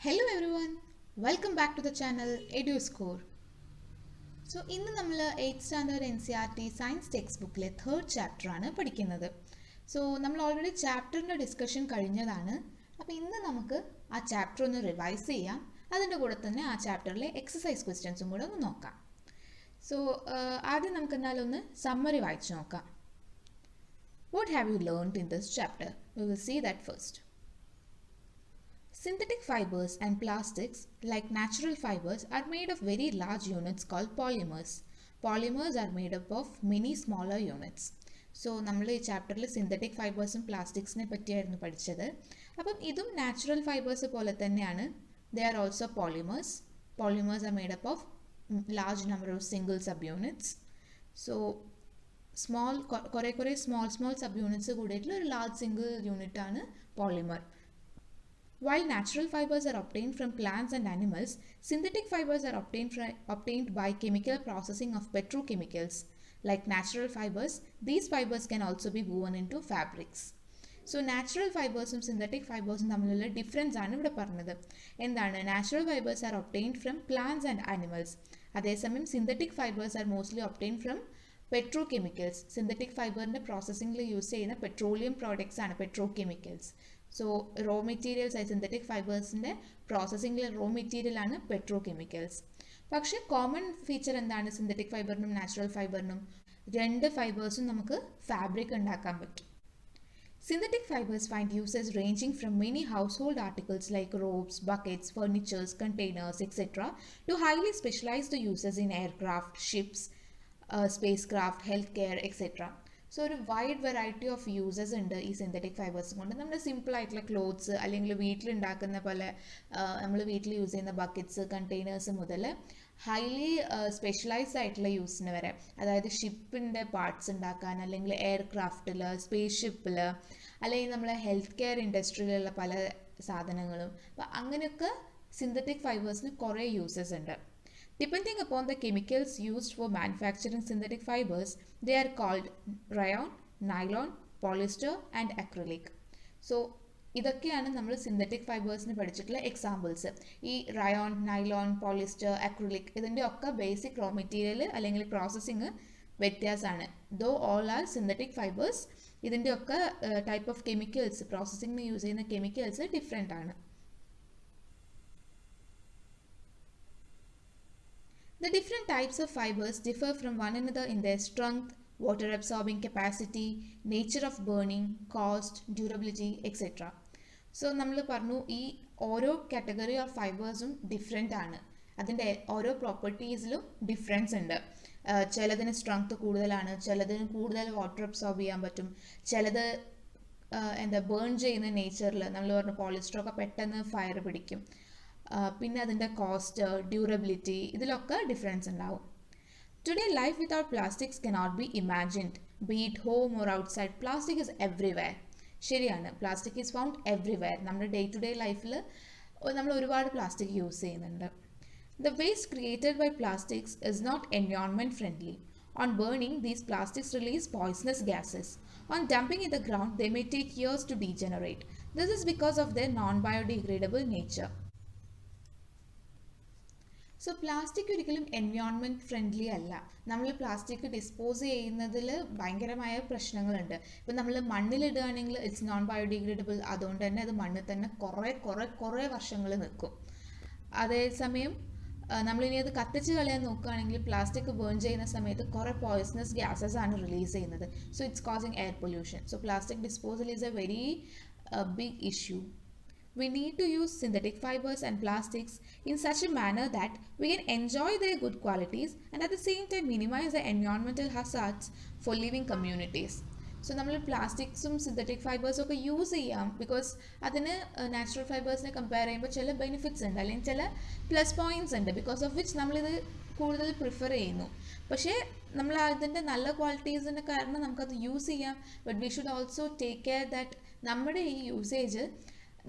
Hello everyone, welcome back to the channel EduScore. So ഇന്ന് നമ്മൾ 8th standard NCERT science text ബുക്കിലെ third ചാപ്റ്ററാണ് പഠിക്കുന്നത്. സോ നമ്മൾ ഓൾറെഡി ചാപ്റ്ററിൻ്റെ ഡിസ്കഷൻ കഴിഞ്ഞതാണ്. അപ്പോൾ ഇന്ന് നമുക്ക് ആ ചാപ്റ്റർ ഒന്ന് റിവൈസ് ചെയ്യാം. അതിൻ്റെ കൂടെ തന്നെ ആ ചാപ്റ്ററിലെ എക്സസൈസ് ക്വസ്റ്റ്യൻസും കൂടെ ഒന്ന് നോക്കാം. സോ ആദ്യം നമുക്ക് എന്നാലും ഒന്ന് സമ്മറി വായിച്ചു നോക്കാം. What have you learned in this chapter? We will see that first. Synthetic fibers and plastics, like natural fibers, are made of very large units called polymers. Polymers are made up of many smaller units. So നമ്മൾ ഈ ചാപ്റ്ററിൽ synthetic ഫൈബേഴ്സും പ്ലാസ്റ്റിക്സിനെ പറ്റിയായിരുന്നു പഠിച്ചത്. അപ്പം ഇതും natural fibres പോലെ തന്നെയാണ്. They are also polymers. Polymers are made up of large number of single sub units. So കുറേ small sub units കൂടിയിട്ടുള്ള ഒരു ലാർജ് സിംഗിൾ യൂണിറ്റ് ആണ് polymer. While natural fibers are obtained from plants and animals, synthetic fibers are obtained by chemical processing of petrochemicals. Like natural fibers, these fibers can also be woven into fabrics. So natural fibers and synthetic fibers തമ്മിലുള്ള difference ആണ് ഇവിടെ പറഞ്ഞത്. എന്താണ്? Natural fibres are obtained from plants and animals. അതേസമയം synthetic fibres are mostly obtained from petrochemicals. Synthetic ഫൈബറിൻ്റെ പ്രോസസ്സിങ്ങിൽ use ചെയ്യുന്ന petroleum products ആണ് പെട്രോകെമിക്കൽസ്. സോ റോ മെറ്റീരിയൽസ് ആയി സിന്തറ്റിക് ഫൈബേഴ്സിൻ്റെ പ്രോസസ്സിങ്ങിലെ റോ മെറ്റീരിയലാണ് പെട്രോകെമിക്കൽസ്. പക്ഷേ കോമൺ ഫീച്ചർ എന്താണ് സിന്തറ്റിക് ഫൈബറിനും നാച്ചുറൽ ഫൈബറിനും? രണ്ട് ഫൈബേഴ്സും നമുക്ക് ഫാബ്രിക് ഉണ്ടാക്കാൻ പറ്റും. Synthetic fibers find uses ranging from many household articles like ropes, buckets, furnitures, containers, etc. to highly specialized uses in aircraft, ships, spacecraft, healthcare, etc. So ഒരു wide variety of uses ഉണ്ട് ഈ synthetic fibres കൊണ്ട്. നമ്മൾ സിമ്പിളായിട്ടുള്ള clothes അല്ലെങ്കിൽ വീട്ടിലുണ്ടാക്കുന്ന പോലെ നമ്മൾ വീട്ടിൽ യൂസ് ചെയ്യുന്ന ബക്കറ്റ്സ്, കണ്ടെയ്നേഴ്സ് മുതൽ ഹൈലി സ്പെഷ്യലൈസ്ഡ് ആയിട്ടുള്ള യൂസിന് വരെ, അതായത് ഷിപ്പിൻ്റെ പാർട്സ് ഉണ്ടാക്കാൻ, അല്ലെങ്കിൽ എയർക്രാഫ്റ്റിൽ, സ്പേസ് ഷിപ്പിൽ, അല്ലെങ്കിൽ നമ്മളെ ഹെൽത്ത് കെയർ ഇൻഡസ്ട്രിയിലുള്ള പല സാധനങ്ങളും. അപ്പോൾ അങ്ങനെയൊക്കെ സിന്തറ്റിക് ഫൈബേഴ്സിന് കുറേ യൂസസ് ഉണ്ട്. Depending upon the chemicals used for manufacturing synthetic fibers, they are called rayon, nylon, polyester and acrylic. So ഇതൊക്കെയാണ് നമ്മൾ സിന്തറ്റിക് ഫൈബേഴ്സിന് പഠിച്ചിട്ടുള്ള എക്സാമ്പിൾസ്. ഈ റയോൺ, നൈലോൺ, പോളിസ്റ്റർ, അക്രിലിക് ഇതിൻ്റെ ഒക്കെ ബേസിക് റോ മെറ്റീരിയൽ അല്ലെങ്കിൽ പ്രോസസ്സിങ് വ്യത്യാസമാണ്. ദോ ഓൾ ആർ സിന്തറ്റിക് ഫൈബേഴ്സ്. ഇതിൻ്റെ ഒക്കെ ടൈപ്പ് ഓഫ് കെമിക്കൽസ്, പ്രോസസ്സിങ്ങിന് യൂസ് ചെയ്യുന്ന കെമിക്കൽസ് ഡിഫറെൻ്റ് ആണ്. The different types of fibers differ from one another in their strength, water absorbing capacity, nature of burning, cost, durability, etc. So നമ്മൾ പറഞ്ഞു ഈ ഓരോ category of ഫൈബേഴ്സും different ആണ്. അതിൻ്റെ ഓരോ പ്രോപ്പർട്ടീസിലും difference ഉണ്ട്. ചിലതിന് സ്ട്രെങ്ത് കൂടുതലാണ്, ചിലതിന് കൂടുതൽ വാട്ടർ അബ്സോർബ് ചെയ്യാൻ പറ്റും, ചിലത് ബേൺ ചെയ്യുന്ന നേച്ചറിൽ നമ്മൾ പറഞ്ഞു പോളിസ്റ്ററൊക്കെ പെട്ടെന്ന് ഫയർ പിടിക്കും. പിന്നെ അതിൻ്റെ കോസ്റ്റ്, ഡ്യൂറബിലിറ്റി ഇതിലൊക്കെ ഡിഫറൻസ് ഉണ്ടാവും. Today life without plastics cannot be imagined, be it home or outside. Plastic is everywhere. ശരിയാണ്, പ്ലാസ്റ്റിക് ഈസ് ഫൗണ്ട് എവ്രിവെയർ. നമ്മുടെ ഡേ ടു ഡേ ലൈഫിൽ നമ്മൾ ഒരുപാട് പ്ലാസ്റ്റിക് യൂസ് ചെയ്യുന്നുണ്ട്. The waste created by plastics is not environment friendly. On burning, these plastics release poisonous gases. On dumping in the ground, they may take years to degenerate. This is because of their non-biodegradable nature. So plastic ഒരിക്കലും environment friendly അല്ല. നമ്മൾ plastic dispose ചെയ്യുന്നതിൽ ഭയങ്കരമായ പ്രശ്നങ്ങളുണ്ട്. ഇപ്പം നമ്മൾ മണ്ണിലിടുകയാണെങ്കിൽ it's non biodegradable. അതുകൊണ്ട് തന്നെ അത് മണ്ണിൽ തന്നെ കുറേ വർഷങ്ങൾ നിൽക്കും. അതേസമയം നമ്മളിനി അത് കത്തിച്ച് കളയാൻ നോക്കുകയാണെങ്കിൽ പ്ലാസ്റ്റിക് ബേൺ ചെയ്യുന്ന സമയത്ത് കുറേ പോയ്സണസ് ഗ്യാസസ് ആണ് റിലീസ് ചെയ്യുന്നത്. So it's causing air pollution. So plastic disposal is a very big issue. We need to use synthetic fibers and plastics in such a manner that we can enjoy their good qualities and at the same time minimize the environmental hazards for living communities. So നമ്മൾ പ്ലാസ്റ്റിക്സും synthetic ഫൈബേഴ്സും ഒക്കെ use ചെയ്യാം, because അതിന് natural ഫൈബേഴ്സിനെ compare ചെയ്യുമ്പോൾ ചില benefits ഉണ്ട്, അല്ലെങ്കിൽ ചില plus points ഉണ്ട്, ബിക്കോസ് ഓഫ് വിച്ച് നമ്മളിത് കൂടുതൽ പ്രിഫർ ചെയ്യുന്നു. പക്ഷേ നമ്മൾ അതിൻ്റെ നല്ല ക്വാളിറ്റീസിൻ്റെ കാരണം നമുക്കത് യൂസ് ചെയ്യാം. But we should also take care that നമ്മുടെ ഈ യൂസേജ്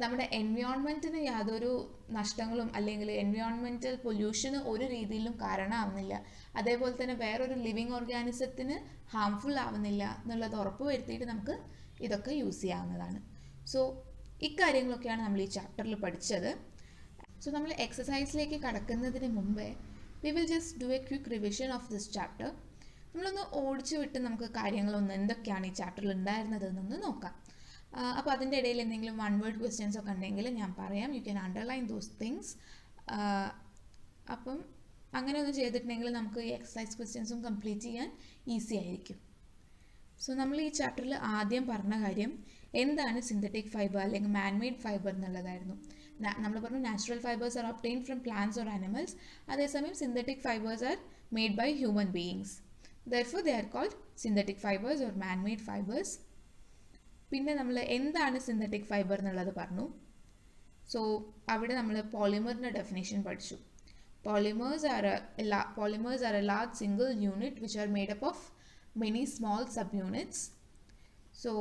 നമ്മുടെ എൻവയോൺമെൻറ്റിന് യാതൊരു നഷ്ടങ്ങളും അല്ലെങ്കിൽ എൻവയോൺമെൻറ്റൽ പൊല്യൂഷന് ഒരു രീതിയിലും കാരണമാവുന്നില്ല. അതേപോലെ തന്നെ വേറൊരു ലിവിങ് ഓർഗാനിസത്തിന് ഹാംഫുൾ ആവുന്നില്ല എന്നുള്ളത് ഉറപ്പ് വരുത്തിയിട്ട് നമുക്ക് ഇതൊക്കെ യൂസ് ചെയ്യാവുന്നതാണ്. സോ ഇക്കാര്യങ്ങളൊക്കെയാണ് നമ്മൾ ഈ ചാപ്റ്ററിൽ പഠിച്ചത്. സോ നമ്മൾ എക്സസൈസിലേക്ക് കടക്കുന്നതിന് മുമ്പേ we will just do A quick revision of this chapter. നമ്മളൊന്ന് ഓടിച്ചു വിട്ട് നമുക്ക് കാര്യങ്ങളൊന്ന് എന്തൊക്കെയാണ് ഈ ചാപ്റ്ററിൽ ഉണ്ടായിരുന്നത് എന്നൊന്ന് നോക്കാം. അപ്പോൾ അതിൻ്റെ ഇടയിൽ എന്തെങ്കിലും വൺ വേർഡ് ക്വസ്റ്റ്യൻസ് ഒക്കെ ഉണ്ടെങ്കിൽ ഞാൻ പറയാം, you can underline those things. അപ്പം അങ്ങനെ ഒന്ന് ചെയ്തിട്ടുണ്ടെങ്കിൽ നമുക്ക് ഈ എക്സസൈസ് ക്വസ്റ്റ്യൻസും കംപ്ലീറ്റ് ചെയ്യാൻ ഈസി ആയിരിക്കും. സോ നമ്മൾ ഈ ചാപ്റ്ററിൽ ആദ്യം പറഞ്ഞ കാര്യം എന്താണ് സിന്തറ്റിക് ഫൈബർ അല്ലെങ്കിൽ മാൻമെയ്ഡ് ഫൈബർ എന്നുള്ളതായിരുന്നു. നമ്മൾ പറഞ്ഞു natural fibres are obtained from plants or animals, അതേസമയം synthetic fibres are made by human beings. Therefore they are called synthetic fibers or man-made fibers. പിന്നെ നമ്മൾ എന്താണ് സിന്തറ്റിക് ഫൈബർ എന്നുള്ളത് പറഞ്ഞു. സോ അവിടെ നമ്മൾ പോളിമറിൻ്റെ ഡെഫിനേഷൻ പഠിച്ചു. Polymers are a large single unit which are made up of many small subunits. So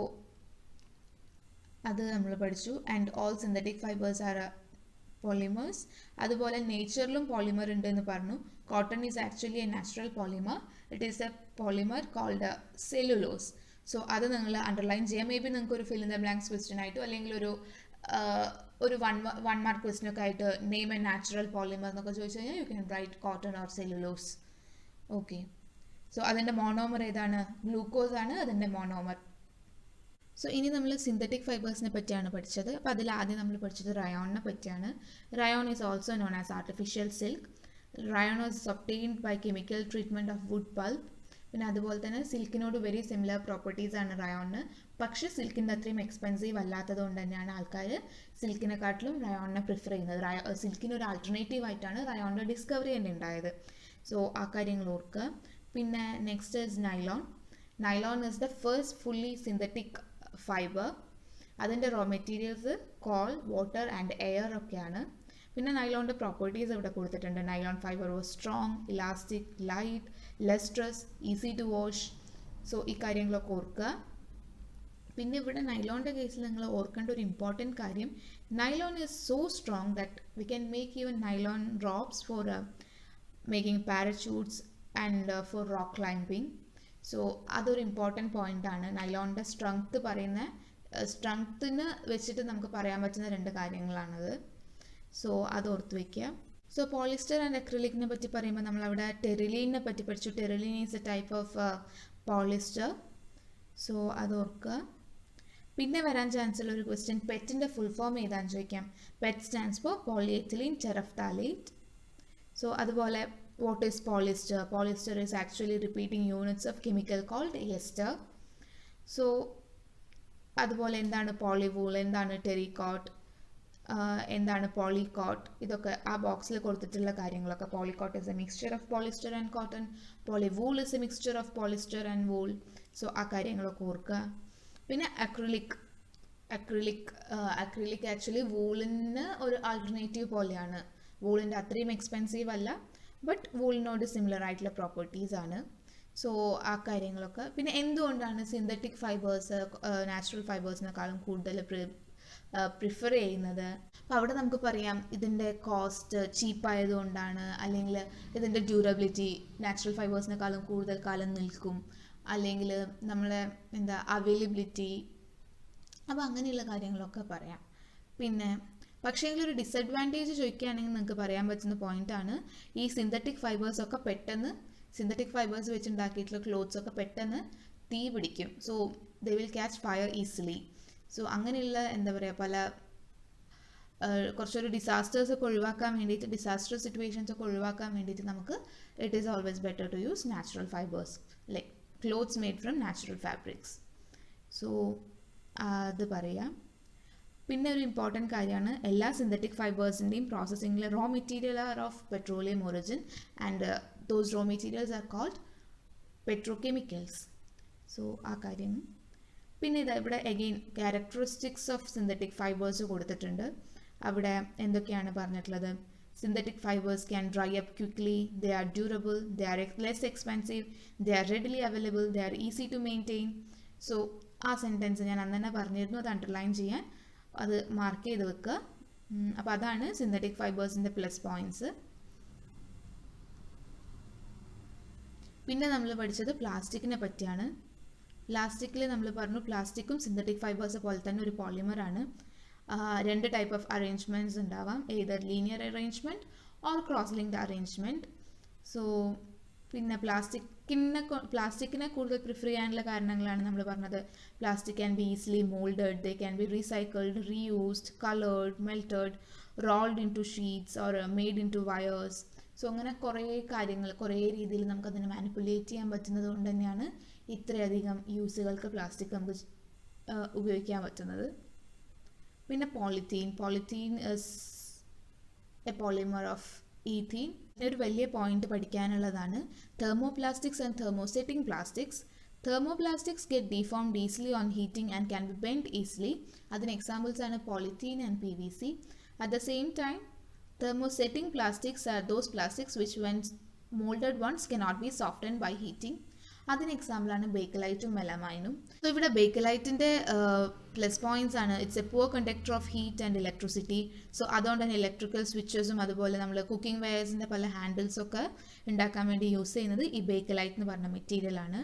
അത് നമ്മൾ പഠിച്ചു. And all synthetic fibres are polymers. അതുപോലെ നേച്ചറിലും പോളിമർ ഉണ്ട് എന്ന് പറഞ്ഞു. Cotton is actually a natural polymer. It is a polymer called cellulose. So അത് നിങ്ങൾ അണ്ടർലൈൻ ചെയ്യാം. മേ ബി നിങ്ങൾക്ക് ഒരു fill in the blanks question ആയിട്ടോ അല്ലെങ്കിൽ ഒരു വൺ മാർക്ക് ക്വസ്റ്റ്യൻ ഒക്കെ ആയിട്ട് നെയിം എ നാച്ചുറൽ പോളിമർ എന്നൊക്കെ ചോദിച്ചു കഴിഞ്ഞാൽ U can right cotton or cellulose. Okay, so അതിൻ്റെ മോണോമർ ഏതാണ്? ഗ്ലൂക്കോസ് ആണ് അതിൻ്റെ മോണോമർ. സോ ഇനി നമ്മൾ സിന്തറ്റിക് ഫൈബേഴ്സിനെ പറ്റിയാണ് പഠിച്ചത്. അപ്പോൾ അതിൽ ആദ്യം നമ്മൾ പഠിച്ചത് റയോണിനെ പറ്റിയാണ്. Rayon is also known as artificial silk. Rayon was obtained by chemical treatment of wood pulp. പിന്നെ അതുപോലെ തന്നെ സിൽക്കിനോട് വെരി സിമിലർ പ്രോപ്പർട്ടീസ് ആണ് റയോണിന്. പക്ഷേ സിൽക്കിൻ്റെ അത്രയും എക്സ്പെൻസീവ് അല്ലാത്തത് കൊണ്ട് തന്നെയാണ് ആൾക്കാർ സിൽക്കിനെക്കാട്ടിലും റയോണിനെ പ്രിഫർ ചെയ്യുന്നത്. സിൽക്കിന് ഒരു ആൾട്ടർനേറ്റീവ് ആയിട്ടാണ് റയോണിൻ്റെ ഡിസ്കവറി തന്നെ ഉണ്ടായത്. സോ ആ കാര്യങ്ങൾ ഓർക്കുക. പിന്നെ next is nylon. Nylon is the first fully synthetic fibre. അതിൻ്റെ raw materials coal, water and air ഒക്കെയാണ്. പിന്നെ നൈലോണിൻ്റെ പ്രോപ്പർട്ടീസ് ഇവിടെ കൊടുത്തിട്ടുണ്ട്. Nylon fibre was strong, elastic, light, less stress, easy to wash. So ഈ കാര്യങ്ങളൊക്കെ ഓർക്കുക. പിന്നെ ഇവിടെ നൈലോണിൻ്റെ കേസിൽ നിങ്ങൾ ഓർക്കേണ്ട ഒരു ഇമ്പോർട്ടൻറ്റ് കാര്യം, nylon is so strong that we can make even nylon ropes for making parachutes and for rock climbing. So അതൊരു ഇമ്പോർട്ടൻറ്റ് പോയിൻ്റാണ്. നൈലോണിൻ്റെ സ്ട്രെങ്ത്തിന് വെച്ചിട്ട് നമുക്ക് പറയാൻ പറ്റുന്ന രണ്ട് കാര്യങ്ങളാണത്. സോ അത് ഓർത്ത് വയ്ക്കുക. സോ പോളിസ്റ്റർ ആൻഡ് അക്രിലിക്കിനെ പറ്റി പറയുമ്പോൾ നമ്മളവിടെ ടെറിലീനെ പറ്റി പഠിച്ചു. Terylene is a type of polyester. So അത് ഓർക്കുക. പിന്നെ വരാൻ ചാൻസ് ഉള്ള ഒരു ക്വസ്റ്റ്യൻ, പെറ്റിൻ്റെ ഫുൾ ഫോം ഏതാണെന്ന് ചോദിക്കാം. PET stands for polyethylene terephthalate. So അതുപോലെ what is polyester? Polyester is actually repeating units of chemical called ester. So അതുപോലെ എന്താണ് പോളിവൂൾ, എന്താണ് ടെറിക്കോട്ട്, എന്താണ് പോളിക്കോട്ട്, ഇതൊക്കെ ആ ബോക്സിൽ കൊടുത്തിട്ടുള്ള കാര്യങ്ങളൊക്കെ. Polycot is a mixture of polyester and cotton. Polywool is a mixture of polyester and wool. So ആ കാര്യങ്ങളൊക്കെ ഓർക്കുക. പിന്നെ അക്രിലിക് ആക്ച്വലി വൂളിന് ഒരു ആൾട്ടർനേറ്റീവ് പോലെയാണ്. വൂളിൻ്റെ അത്രയും എക്സ്പെൻസീവ് അല്ല, ബട്ട് വൂളിനോട് സിമിലർ ആയിട്ടുള്ള പ്രോപ്പർട്ടീസ് ആണ്. സോ ആ കാര്യങ്ങളൊക്കെ. പിന്നെ എന്തുകൊണ്ടാണ് സിന്തറ്റിക് ഫൈബേഴ്സ് നാച്ചുറൽ ഫൈബേഴ്സിനെക്കാളും കൂടുതൽ പ്രിഫർ ചെയ്യുന്നത്? അപ്പോൾ അവിടെ നമുക്ക് പറയാം ഇതിൻ്റെ കോസ്റ്റ് ചീപ്പായതുകൊണ്ടാണ്, അല്ലെങ്കിൽ ഇതിൻ്റെ ഡ്യൂറബിലിറ്റി നാച്ചുറൽ ഫൈബേഴ്സിനെക്കാളും കൂടുതൽ കാലം നിൽക്കും, അല്ലെങ്കിൽ നമ്മളെ അവൈലബിലിറ്റി, അപ്പോൾ അങ്ങനെയുള്ള കാര്യങ്ങളൊക്കെ പറയാം. പിന്നെ പക്ഷേ ഒരു ഡിസഡ്വാൻറ്റേജ് ചോദിക്കുകയാണെങ്കിൽ നിങ്ങൾക്ക് പറയാൻ പറ്റുന്ന പോയിൻ്റാണ് ഈ സിന്തറ്റിക് ഫൈബേഴ്സ് വെച്ചുണ്ടാക്കിയിട്ടുള്ള ക്ലോത്ത്സ് ഒക്കെ പെട്ടെന്ന് തീ പിടിക്കും. So they will catch fire easily. So അങ്ങനെയുള്ള പല കുറച്ചൊരു ഡിസാസ്റ്റേഴ്സ് ഒക്കെ ഒഴിവാക്കാൻ വേണ്ടിയിട്ട്, ഡിസാസ്റ്റർ സിറ്റുവേഷൻസ് ഒക്കെ ഒഴിവാക്കാൻ വേണ്ടിയിട്ട് നമുക്ക് it is always better to use natural fibres like clothes made from natural fabrics. So അത് പറയാം. പിന്നെ ഒരു ഇമ്പോർട്ടൻറ്റ് കാര്യമാണ്, എല്ലാ സിന്തറ്റിക് ഫൈബേഴ്സിൻ്റെയും പ്രോസസ്സിങ്ങിൽ raw material are of petroleum origin and those raw materials are called petrochemicals. So ആ കാര്യം. പിന്നെ ഇവിടെ again characteristics of synthetic fibres കൊടുത്തിട്ടുണ്ട്. അവിടെ എന്തൊക്കെയാണ് പറഞ്ഞിട്ടുള്ളത്? Synthetic fibres can dry up quickly, they are durable, they are less expensive, they are readily available, they are easy to maintain. So ആ sentence ഞാൻ അന്ന് തന്നെ പറഞ്ഞിരുന്നു, അത് അണ്ടർലൈൻ ചെയ്യാൻ, അത് മാർക്ക് ചെയ്ത് വെക്കുക. അപ്പോൾ അതാണ് സിന്തറ്റിക് ഫൈബേഴ്സിൻ്റെ പ്ലസ് പോയിൻറ്റ്സ്. പിന്നെ നമ്മൾ പഠിച്ചത് പ്ലാസ്റ്റിക്കിനെ പറ്റിയാണ്. പ്ലാസ്റ്റിക്കിൽ നമ്മൾ പറഞ്ഞു പ്ലാസ്റ്റിക്കും സിന്തറ്റിക് ഫൈബേഴ്സ് പോലെ തന്നെ ഒരു പോളിമറാണ്. രണ്ട് ടൈപ്പ് ഓഫ് അറേഞ്ച്മെൻറ്റ്സ് ഉണ്ടാവാം, either linear arrangement or cross linked arrangement. So പിന്നെ പ്ലാസ്റ്റിക്കിനെ കൂടുതൽ പ്രിഫർ ചെയ്യാനുള്ള കാരണങ്ങളാണ് നമ്മൾ പറഞ്ഞത്. Plastic can be easily moulded, they can be recycled, reused, coloured, melted, rolled into sheets or made into wires. So അങ്ങനെ കുറേ കാര്യങ്ങൾ, കുറേ രീതിയിൽ നമുക്കതിനെ മാനിപ്പുലേറ്റ് ചെയ്യാൻ പറ്റുന്നത് കൊണ്ട് തന്നെയാണ് ഇത്രയധികം യൂസുകൾക്ക് പ്ലാസ്റ്റിക് നമുക്ക് ഉപയോഗിക്കാൻ പറ്റുന്നത്. പിന്നെ polythene is A polymer of ethene. ഒരു വലിയ point പഠിക്കാനുള്ളതാണ് thermoplastics and thermosetting plastics. Thermoplastics get deformed easily on heating and can be bent easily. അതിന് എക്സാമ്പിൾസ് ആണ് polythene and PVC. At the same time, thermosetting plastics are those plastics which when molded once cannot be softened by heating. അതിന് എക്സാമ്പിളാണ് ബേക്കലൈറ്റും മെലമൈനും. So ഇവിടെ ബേക്കലൈറ്റിൻ്റെ plus points ആണ്, it's A poor conductor of heat and electricity. So അതുകൊണ്ട് തന്നെ electrical സ്വിച്ചസും അതുപോലെ നമ്മൾ cooking വെയർസിൻ്റെ പല ഹാൻഡിൽസൊക്കെ ഉണ്ടാക്കാൻ വേണ്ടി യൂസ് ചെയ്യുന്നത് ഈ ബേക്കലൈറ്റ് എന്ന് പറഞ്ഞ മെറ്റീരിയലാണ്.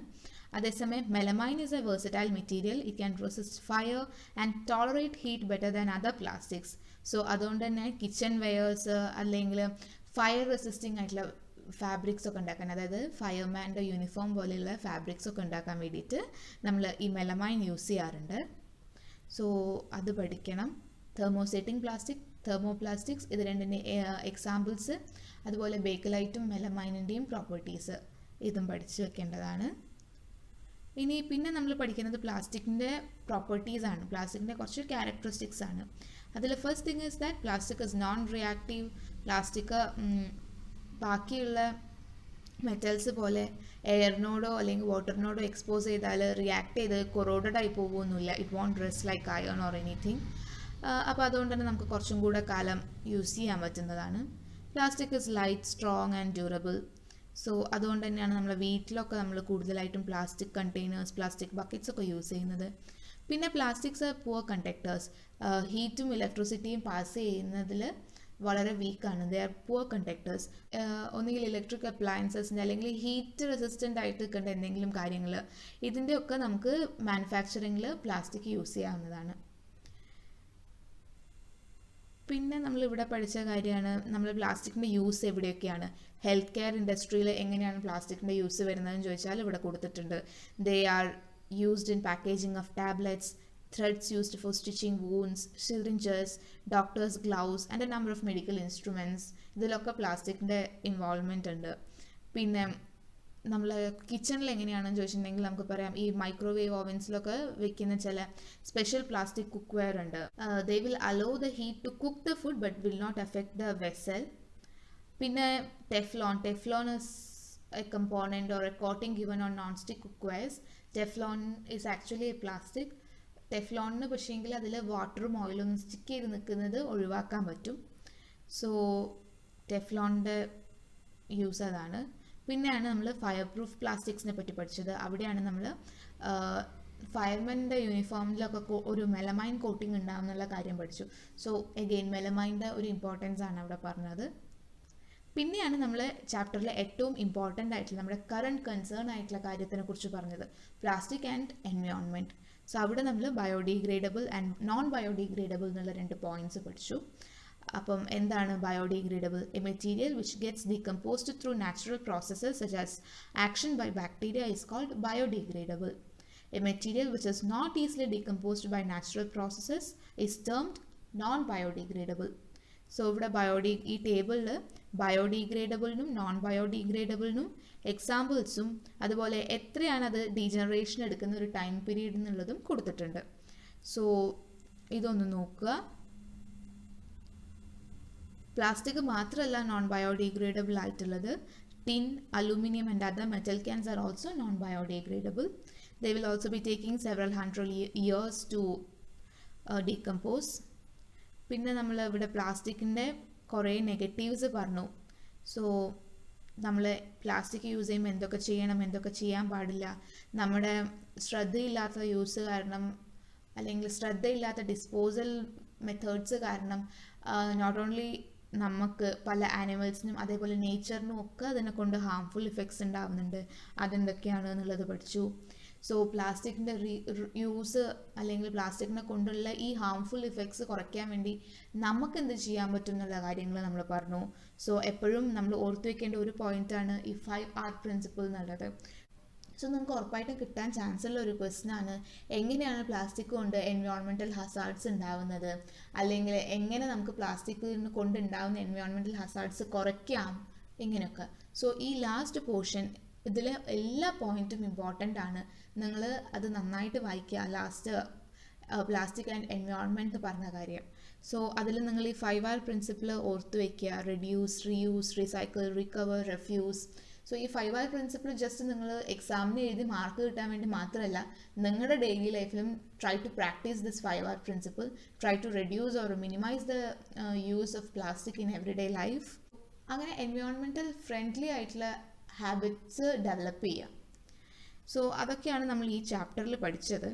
അതേസമയം melamine is a versatile material. It can resist fire and tolerate heat better than other plastics. So അതുകൊണ്ട് തന്നെ കിച്ചൺ വെയേഴ്സ് അല്ലെങ്കിൽ ഫയർ റെസിസ്റ്റിംഗ് ആയിട്ടുള്ള ഫാബ്രിക്സ് ഒക്കെ ഉണ്ടാക്കാൻ, അതായത് ഫയർമാൻ്റെ യൂണിഫോം പോലെയുള്ള ഫാബ്രിക്സ് ഒക്കെ ഉണ്ടാക്കാൻ വേണ്ടിയിട്ട് നമ്മൾ ഈ മെലമൈൻ യൂസ് ചെയ്യാറുണ്ട്. സോ അത് പഠിക്കണം. തെർമോപ്ലാസ്റ്റിക്സ് ഇത് രണ്ടിൻ്റെ എക്സാമ്പിൾസ്, അതുപോലെ ബേക്കലൈറ്റും മെലമൈനിൻ്റെയും പ്രോപ്പർട്ടീസ് ഇതും പഠിച്ചു വെക്കേണ്ടതാണ്. പിന്നെ നമ്മൾ പഠിക്കുന്നത് പ്ലാസ്റ്റിക്കിൻ്റെ പ്രോപ്പർട്ടീസ് ആണ്, പ്ലാസ്റ്റിക്കിൻ്റെ കുറച്ച് ക്യാരക്ടറിസ്റ്റിക്സ് ആണ്. അതിൽ first thing is that plastic is non reactive. Plastic ബാക്കിയുള്ള മെറ്റൽസ് പോലെ എയറിനോടോ അല്ലെങ്കിൽ വാട്ടറിനോടോ എക്സ്പോസ് ചെയ്താൽ റിയാക്ട് ചെയ്ത് കൊറോഡഡ് ആയി പോകുമൊന്നുമില്ല. It won't rust like iron or anything. അപ്പോൾ അതുകൊണ്ട് തന്നെ നമുക്ക് കുറച്ചും കൂടെ കാലം യൂസ് ചെയ്യാൻ പറ്റുന്നതാണ്. Plastic is light, strong and durable. So അതുകൊണ്ട് തന്നെയാണ് നമ്മളെ വീട്ടിലൊക്കെ നമ്മൾ കൂടുതലായിട്ടും പ്ലാസ്റ്റിക് കണ്ടെയ്നേഴ്സ്, പ്ലാസ്റ്റിക് ബക്കറ്റ്സ് ഒക്കെ യൂസ് ചെയ്യുന്നത്. പിന്നെ പ്ലാസ്റ്റിക്സ് ആർ പുവർ കണ്ടക്ടേഴ്സ്. ഹീറ്റും ഇലക്ട്രിസിറ്റിയും പാസ് ചെയ്യുന്നതിൽ വളരെ വീക്കാണ്. They are poor conductors. ഒന്നുകിൽ ഇലക്ട്രിക് അപ്ലയൻസസിൻ്റെ അല്ലെങ്കിൽ ഹീറ്റ് റെസിസ്റ്റൻ്റ് ആയിട്ട് നിൽക്കേണ്ട എന്തെങ്കിലും കാര്യങ്ങൾ, ഇതിൻ്റെയൊക്കെ നമുക്ക് മാനുഫാക്ചറിങ്ങിൽ പ്ലാസ്റ്റിക് യൂസ് ചെയ്യാവുന്നതാണ്. പിന്നെ നമ്മളിവിടെ പഠിച്ച കാര്യമാണ് നമ്മൾ പ്ലാസ്റ്റിക്കിൻ്റെ യൂസ് എവിടെയൊക്കെയാണ്. ഹെൽത്ത് കെയർ ഇൻഡസ്ട്രിയിൽ എങ്ങനെയാണ് പ്ലാസ്റ്റിക്കിൻ്റെ യൂസ് വരുന്നതെന്ന് ചോദിച്ചാൽ ഇവിടെ കൊടുത്തിട്ടുണ്ട്. They are used in packaging of tablets, threads used for stitching wounds, syringes, doctors' gloves and a number of medical instruments. ഇതിലൊക്കെ പ്ലാസ്റ്റിക്കിൻ്റെ ഇൻവോൾവ്മെൻ്റ് ഉണ്ട്. പിന്നെ നമ്മൾ കിച്ചണിൽ എങ്ങനെയാണെന്ന് ചോദിച്ചിട്ടുണ്ടെങ്കിൽ നമുക്ക് പറയാം, ഈ മൈക്രോവേവ് ഓവൻസിലൊക്കെ വെക്കുന്ന ചില സ്പെഷ്യൽ പ്ലാസ്റ്റിക് കുക്ക് വെയർ ഉണ്ട്. They will allow the heat to cook the food but will not affect the vessel. പിന്നെ Teflon is a component or a coating given on non stick cook wares. Teflon is actually a plastic. ടെഫ്ലോണിന് പക്ഷേങ്കിൽ അതിൽ വാട്ടറും ഓയിലൊന്നും stick ചെയ്ത് നിൽക്കുന്നത് ഒഴിവാക്കാൻ പറ്റും. So ടെഫ്ലോണിൻ്റെ use അതാണ്. പിന്നെയാണ് നമ്മൾ ഫയർ പ്രൂഫ് പ്ലാസ്റ്റിക്സിനെ പറ്റി പഠിച്ചത്. അവിടെയാണ് നമ്മൾ ഫയർമെൻ്റെ യൂണിഫോമിലൊക്കെ ഒരു മെലമൈൻ കോട്ടിംഗ് ഉണ്ടാകുന്നുള്ള കാര്യം പഠിച്ചു. സോ എഗെയിൻ മെലമൈൻ്റെ ഒരു ഇമ്പോർട്ടൻസ് ആണ് അവിടെ പറഞ്ഞത്. പിന്നെയാണ് നമ്മൾ ചാപ്റ്ററിലെ ഏറ്റവും ഇമ്പോർട്ടൻ്റ് ആയിട്ടുള്ള നമ്മുടെ കറണ്ട് കൺസേൺ ആയിട്ടുള്ള കാര്യത്തിനെ കുറിച്ച് പറഞ്ഞത്, പ്ലാസ്റ്റിക് ആൻഡ് എൻവയോൺമെൻറ്റ്. സോ അവിടെ നമ്മൾ ബയോഡിഗ്രേഡബിൾ ആൻഡ് നോൺ ബയോഡിഗ്രേഡബിൾ എന്നുള്ള രണ്ട് പോയിന്റ്സ് പഠിച്ചു. അപ്പം എന്താണ് biodegradable? A material which gets decomposed through natural processes such as action by bacteria is called biodegradable. A material which is not easily decomposed by natural processes is termed non biodegradable. So ഇവിടെ ഈ ടേബിളിൽ ബയോഡിഗ്രേഡബിളിനും non ബയോഡിഗ്രേഡബിളിനും എക്സാമ്പിൾസും അതുപോലെ എത്രയാണ് അത് degeneration എടുക്കുന്ന ഒരു time period എന്നുള്ളതും കൊടുത്തിട്ടുണ്ട്. സോ ഇതൊന്ന് നോക്കുക. പ്ലാസ്റ്റിക് മാത്രമല്ല നോൺ ബയോഡിഗ്രേഡബിൾ ആയിട്ടുള്ളത്. Tin, aluminium and other metal cans are also non biodegradable. They will also be taking several 100 years to decompose. പിന്നെ നമ്മൾ ഇവിടെ പ്ലാസ്റ്റിക്കിൻ്റെ കുറേ നെഗറ്റീവ്സ് പറഞ്ഞു. സോ നമ്മൾ പ്ലാസ്റ്റിക് യൂസ് ചെയ്യുമ്പോൾ എന്തൊക്കെ ചെയ്യണം, എന്തൊക്കെ ചെയ്യാൻ പാടില്ല, നമ്മുടെ ശ്രദ്ധയില്ലാത്ത യൂസ് കാരണം അല്ലെങ്കിൽ ശ്രദ്ധയില്ലാത്ത ഡിസ്പോസൽ മെത്തേഡ്സ് കാരണം നോട്ട് ഓൺലി നമുക്ക് പല ആനിമൽസിനും അതേപോലെ നേച്ചറിനും ഒക്കെ അതിനെ കൊണ്ട് ഹാംഫുൾ ഇഫക്ട്സ് ഉണ്ടാവുന്നുണ്ട്. അതെന്തൊക്കെയാണ് എന്നുള്ളത് പഠിച്ചു. സോ പ്ലാസ്റ്റിക്കിൻ്റെ യൂസ് അല്ലെങ്കിൽ പ്ലാസ്റ്റിക്കിനെ കൊണ്ടുള്ള ഈ ഹാംഫുൾ ഇഫക്ട്സ് കുറയ്ക്കാൻ വേണ്ടി നമുക്ക് എന്ത് ചെയ്യാൻ പറ്റും എന്നുള്ള കാര്യങ്ങൾ നമ്മൾ പറഞ്ഞു. സോ എപ്പോഴും നമ്മൾ ഓർത്തു വെക്കേണ്ട ഒരു പോയിന്റാണ് ഈ 5R പ്രിൻസിപ്പിൾ എന്നുള്ളത്. സോ നമുക്ക് ഉറപ്പായിട്ടും കിട്ടാൻ ചാൻസ് ഉള്ള ഒരു ക്വസ്റ്റ്യനാണ്, എങ്ങനെയാണ് പ്ലാസ്റ്റിക് കൊണ്ട് എൻവയോൺമെൻറ്റൽ ഹസാർഡ്സ് ഉണ്ടാവുന്നത്, അല്ലെങ്കിൽ എങ്ങനെ നമുക്ക് പ്ലാസ്റ്റിക് കൊണ്ടുണ്ടാവുന്ന എൻവയോൺമെൻറ്റൽ ഹസാർഡ്സ് കുറയ്ക്കാം, ഇങ്ങനെയൊക്കെ. സോ ഈ ലാസ്റ്റ് പോർഷൻ ഇതിൽ എല്ലാ പോയിന്റും ഇമ്പോർട്ടൻ്റ് ആണ്. നിങ്ങൾ അത് നന്നായിട്ട് വായിക്കുക. ലാസ്റ്റ് പ്ലാസ്റ്റിക് ആൻഡ് എൻവയോൺമെൻറ്റ് പറഞ്ഞ കാര്യം. സോ അതിൽ നിങ്ങൾ ഈ 5R പ്രിൻസിപ്പിൾ ഓർത്ത് വയ്ക്കുക. Reduce, reuse, recycle, recover, refuse. So ഈ 5R പ്രിൻസിപ്പിൾ ജസ്റ്റ് നിങ്ങൾ എക്സാമിന് എഴുതി മാർക്ക് കിട്ടാൻ വേണ്ടി മാത്രമല്ല, നിങ്ങളുടെ ഡെയിലി ലൈഫിലും try to practice this 5R principle. Try to reduce or minimize the use of plastic in every day life. അങ്ങനെ എൻവയോൺമെൻറ്റൽ ഫ്രണ്ട്ലി ആയിട്ടുള്ള ഹാബിറ്റ്സ് ഡെവലപ്പ് ചെയ്യുക. സോ അതൊക്കെയാണ് നമ്മൾ ഈ ചാപ്റ്ററിൽ പഠിച്ചത്.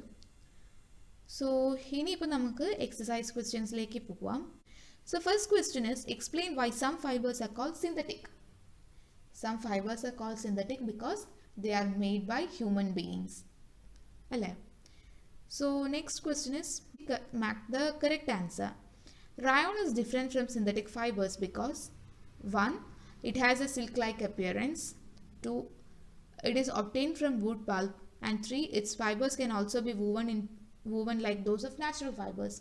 സോ ഇനിയിപ്പോൾ നമുക്ക് എക്സസൈസ് ക്വസ്റ്റ്യൻസിലേക്ക് പോവാം. So first question is explain why some fibres are called synthetic. Some fibers are called synthetic because they are made by human beings. Alle. So next question is mark the correct answer. Rayon is different from synthetic fibers because 1. It has a silk-like appearance. 2. It is obtained from wood pulp. And 3. Its fibers can also be woven like those of natural fibers.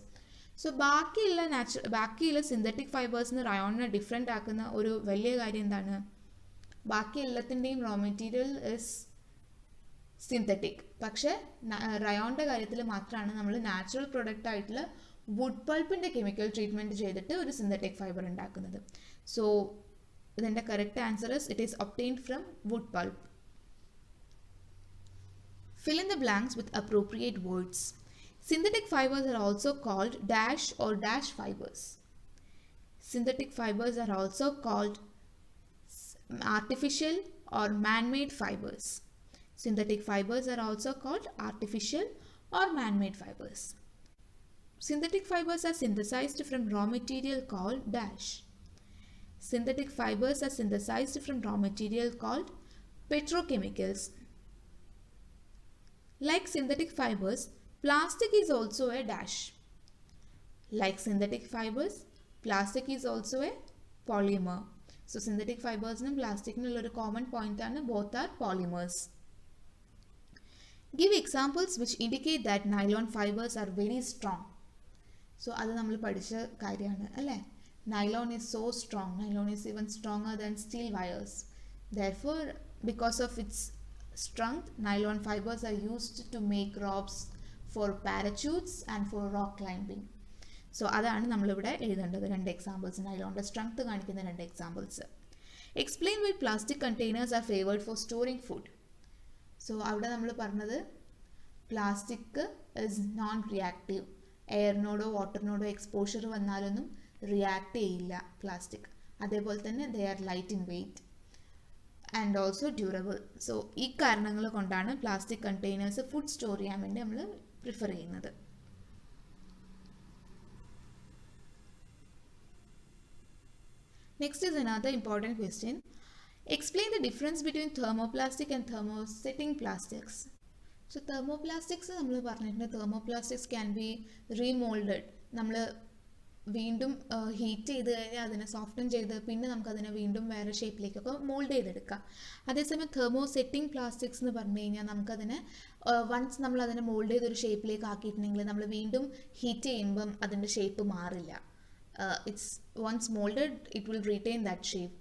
So ബാക്കിയുള്ള synthetic ഫൈബേഴ്സിന് റയോണിനെ different ആക്കുന്ന ഒരു വലിയ കാര്യം എന്താണ്? ബാക്കി എല്ലാത്തിൻ്റെയും raw material is synthetic. പക്ഷേ റയോണിൻ്റെ കാര്യത്തിൽ മാത്രമാണ് നമ്മൾ നാച്ചുറൽ പ്രൊഡക്റ്റ് ആയിട്ടുള്ള വുഡ് പൾപ്പിൻ്റെ കെമിക്കൽ ട്രീറ്റ്മെൻറ്റ് ചെയ്തിട്ട് ഒരു സിന്തറ്റിക് ഫൈബർ ഉണ്ടാക്കുന്നത്. സോ ഇതിൻ്റെ correct answer is it is obtained from wood pulp. Fill in the blanks with appropriate words. Synthetic fibers are also called dash or dash fibers. Synthetic fibers are also called artificial or man-made fibers. Synthetic fibers are also called artificial or man-made fibers. Synthetic fibers are synthesized from raw material called dash. Synthetic fibers are synthesized from raw material called petrochemicals. Like synthetic fibers, plastic is also a dash. Like synthetic fibers, plastic is also a polymer. So synthetic fibers and plastic a common point and both are polymers. Give examples which indicate that nylon fibers are very strong. So that's what we learned. Nylon is so strong. Nylon is even stronger than steel wires. Therefore, because of its strength, nylon fibers are used to make ropes for parachutes and for rock climbing. So അതാണ് നമ്മളിവിടെ എഴുതേണ്ടത്. 2 examples, നൈലോണിൻ്റെ strength കാണിക്കുന്ന 2 examples. Explain why plastic containers are favoured for storing food. So അവിടെ നമ്മൾ പറഞ്ഞത് plastic is non reactive. എയറിനോടോ വാട്ടറിനോടോ exposure വന്നാലൊന്നും റിയാക്ട് ചെയ്യില്ല പ്ലാസ്റ്റിക്. അതേപോലെ തന്നെ they are light in weight and also durable. So ഈ കാരണങ്ങൾ കൊണ്ടാണ് പ്ലാസ്റ്റിക് കണ്ടെയ്നേഴ്സ് ഫുഡ് സ്റ്റോർ ചെയ്യാൻ വേണ്ടി നമ്മൾ പ്രിഫർ ചെയ്യുന്നത്. Next is another important question. Explain the difference between thermoplastic and thermosetting plastics. So thermoplastics നമ്മൾ പറഞ്ഞിട്ടുണ്ട്, thermoplastics can be remolded. നമ്മൾ വീണ്ടും ഹീറ്റ് ചെയ്ത് കഴിഞ്ഞാൽ അതിനെ സോഫ്റ്റൻ ചെയ്ത് പിന്നെ നമുക്കതിനെ വീണ്ടും വേറെ ഷേപ്പിലേക്കൊക്കെ മോൾഡ് ചെയ്തെടുക്കാം. അതേസമയം തെർമോസെറ്റിംഗ് പ്ലാസ്റ്റിക്സ് എന്ന് പറഞ്ഞു കഴിഞ്ഞാൽ നമുക്കതിനെ വൺസ് നമ്മൾ അതിനെ മോൾഡ് ചെയ്തൊരു ഷേപ്പിലേക്ക് ആക്കിയിട്ടുണ്ടെങ്കിൽ നമ്മൾ വീണ്ടും ഹീറ്റ് ചെയ്യുമ്പം അതിൻ്റെ ഷേപ്പ് മാറില്ല. It's once molded it will retain that shape.